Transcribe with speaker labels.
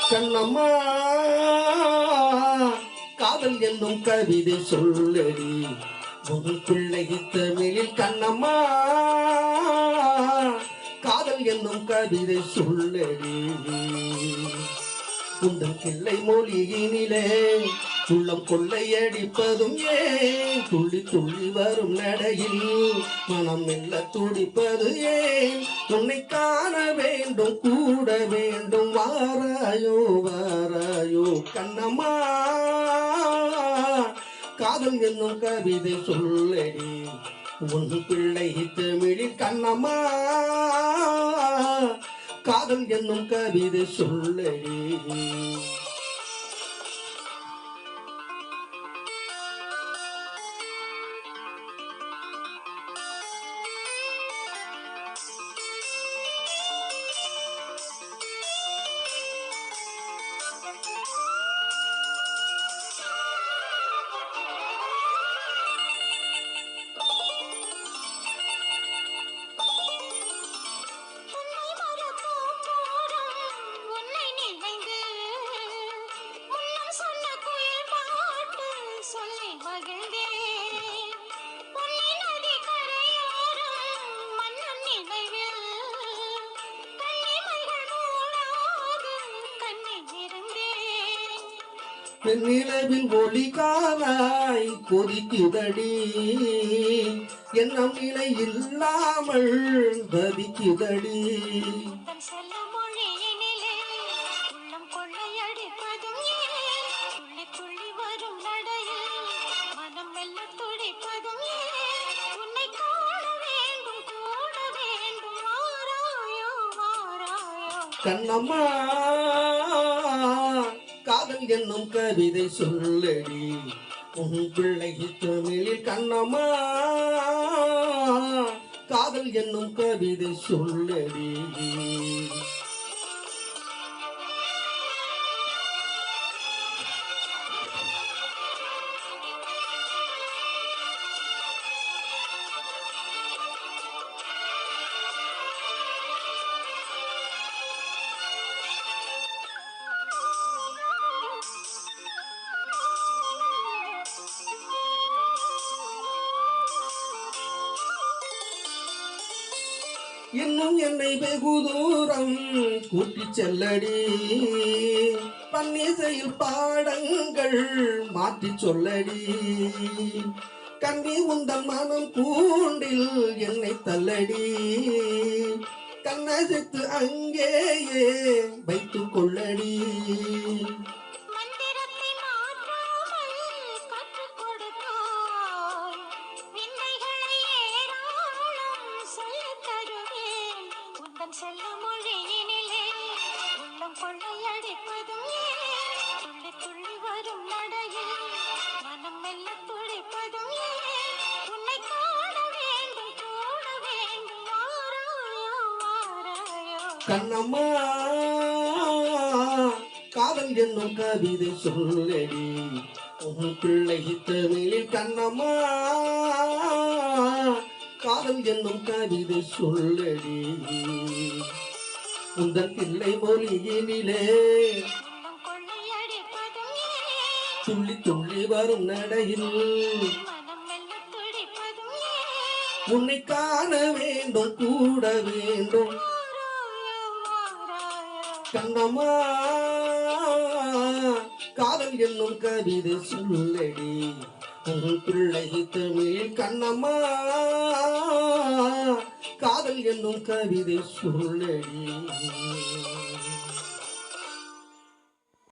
Speaker 1: கண்ணம்மா காதல் என்னும் கவிதை சொல்லடி உன் பிள்ளை தமிழில் கண்ணம்மா காதல் என்னும் கவிதை சொல்லடி உந்தன் கிள்ளை மொழியினிலே உள்ளம் கொள்ளையடிப்பதும் ஏன் துள்ளி துள்ளி வரும் நடையில் மனம் மெல்ல துடிப்பது ஏன் உன்னை காண வேண்டும் கூட வேண்டும் வாராயோ வாராயோ கண்ணம்மா காதல் என்னும் கவிதை சொல்லடி உன் பிள்ளை தமிழில் கண்ணம்மா காதல் என்னும் கவிதை சொல்லடி நிலவில் ஒளி காலாய் கொதிக்குதடி எண்ணம் நிலை இல்லாமல் தவிக்குதடி கண்ணம்மா காதல் என்னும் கவிதை சொல்லடி உன் பிள்ளை தமிழில் கண்ணம்மா காதல் என்னும் கவிதை சொல்லடி இன்னும் என்னை வெகு தூரம் கூட்டி செல்லடி பன்னிசையில் பாடங்கள் மாற்றி சொல்லடி கண்ணி உந்தன் மனம் கூண்டில் என்னை தள்ளடி கண்ணசைத்து அங்கேயே வைத்துக் கொள்ளடி
Speaker 2: செல்ல மொழியினிலே உள்ளம் கொள்ளையடிப்பதும் துள்ளி துள்ளி வரும் நடையில் மனம் மெல்ல துடிப்பதும் உன்னை காண வேண்டும் கூட வேண்டும் வாராயோ வாராயோ
Speaker 1: கண்ணம்மா காதல் என்னும் கவிதை சொல்லடி உன் பிள்ளை தமிழில் கண்ணம்மா காதல் என்னும் கவிதை சொல்லடி உந்தன் பிள்ளை மொழியினிலே துள்ளி துள்ளி வரும் நடையில் உன்னை காண வேண்டும் கூட வேண்டும் கண்ணம்மா காதல் என்னும் கவிதை சொல்லடி உன் பிள்ளை தமிழ் கண்ணம்மா காதல் என்னும் கவிதை சொல்லடி